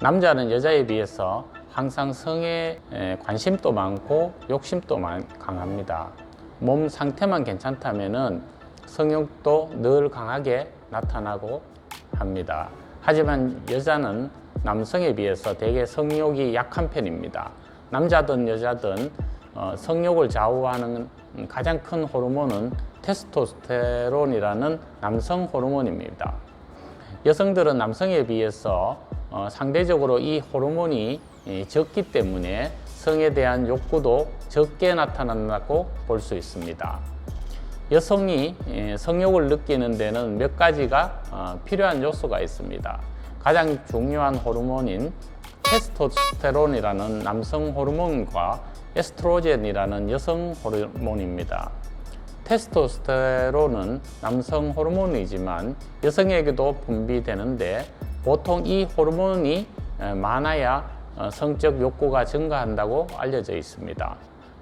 남자는 여자에 비해서 항상 성에 관심도 많고 욕심도 강합니다. 몸 상태만 괜찮다면은 성욕도 늘 강하게 나타나고 합니다. 하지만 여자는 남성에 비해서 대개 성욕이 약한 편입니다. 남자든 여자든 성욕을 좌우하는 가장 큰 호르몬은 테스토스테론이라는 남성 호르몬입니다. 여성들은 남성에 비해서 상대적으로 이 호르몬이 적기 때문에 성에 대한 욕구도 적게 나타난다고 볼 수 있습니다. 여성이 성욕을 느끼는 데는 몇 가지가 필요한 요소가 있습니다. 가장 중요한 호르몬인 테스토스테론이라는 남성 호르몬과 에스트로겐이라는 여성 호르몬입니다. 테스토스테론은 남성 호르몬이지만 여성에게도 분비되는데 보통 이 호르몬이 많아야 성적 욕구가 증가한다고 알려져 있습니다.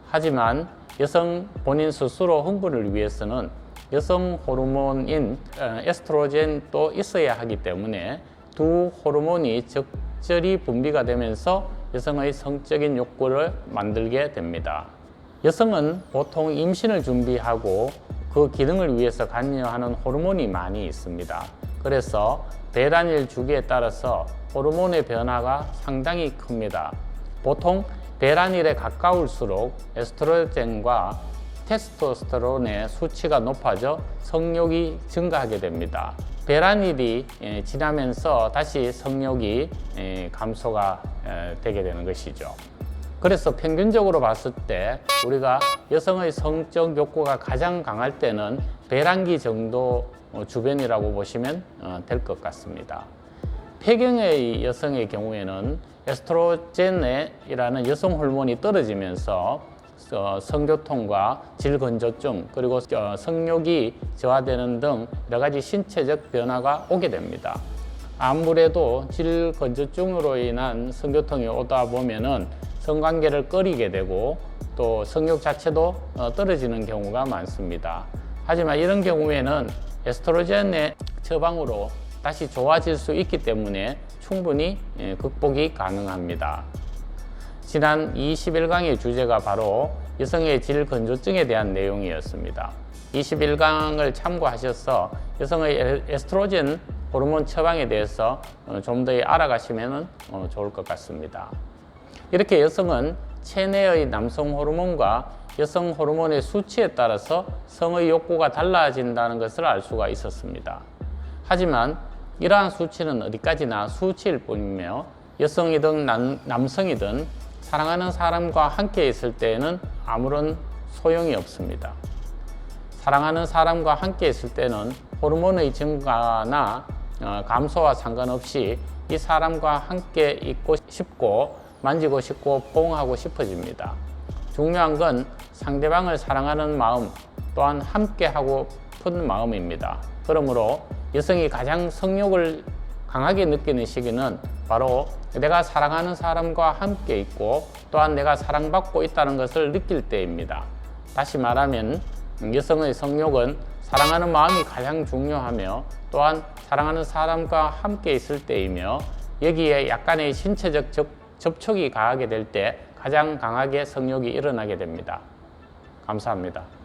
하지만 여성 본인 스스로 흥분을 위해서는 여성 호르몬인 에스트로겐도 있어야 하기 때문에 두 호르몬이 적절히 분비가 되면서 여성의 성적인 욕구를 만들게 됩니다. 여성은 보통 임신을 준비하고 그 기능을 위해서 관여하는 호르몬이 많이 있습니다. 그래서 배란일 주기에 따라서 호르몬의 변화가 상당히 큽니다. 보통 배란일에 가까울수록 에스트로겐과 테스토스테론의 수치가 높아져 성욕이 증가하게 됩니다. 배란일이 지나면서 다시 성욕이 감소가 되게 되는 것이죠. 그래서 평균적으로 봤을 때 우리가 여성의 성적 욕구가 가장 강할 때는 배란기 정도 주변이라고 보시면 될 것 같습니다. 폐경의 여성의 경우에는 에스트로겐이라는 여성 호르몬이 떨어지면서 성교통과 질건조증 그리고 성욕이 저하되는 등 여러 가지 신체적 변화가 오게 됩니다. 아무래도 질건조증으로 인한 성교통이 오다 보면은 성관계를 꺼리게 되고 또 성욕 자체도 떨어지는 경우가 많습니다. 하지만 이런 경우에는 에스트로겐의 처방으로 다시 좋아질 수 있기 때문에 충분히 극복이 가능합니다. 지난 21강의 주제가 바로 여성의 질건조증에 대한 내용이었습니다. 21강을 참고하셔서 여성의 에스트로겐 호르몬 처방에 대해서 좀 더 알아가시면 좋을 것 같습니다. 이렇게 여성은 체내의 남성 호르몬과 여성 호르몬의 수치에 따라서 성의 욕구가 달라진다는 것을 알 수가 있었습니다. 하지만 이러한 수치는 어디까지나 수치일 뿐이며 여성이든 남성이든 사랑하는 사람과 함께 있을 때에는 아무런 소용이 없습니다. 사랑하는 사람과 함께 있을 때는 호르몬의 증가나 감소와 상관없이 이 사람과 함께 있고 싶고 만지고 싶고 포옹하고 싶어집니다. 중요한 건 상대방을 사랑하는 마음 또한 함께 하고 싶은 마음입니다. 그러므로 여성이 가장 성욕을 강하게 느끼는 시기는 바로 내가 사랑하는 사람과 함께 있고 또한 내가 사랑받고 있다는 것을 느낄 때입니다. 다시 말하면 여성의 성욕은 사랑하는 마음이 가장 중요하며 또한 사랑하는 사람과 함께 있을 때이며 여기에 약간의 신체적 접촉이 가하게 될 때 가장 강하게 성욕이 일어나게 됩니다. 감사합니다.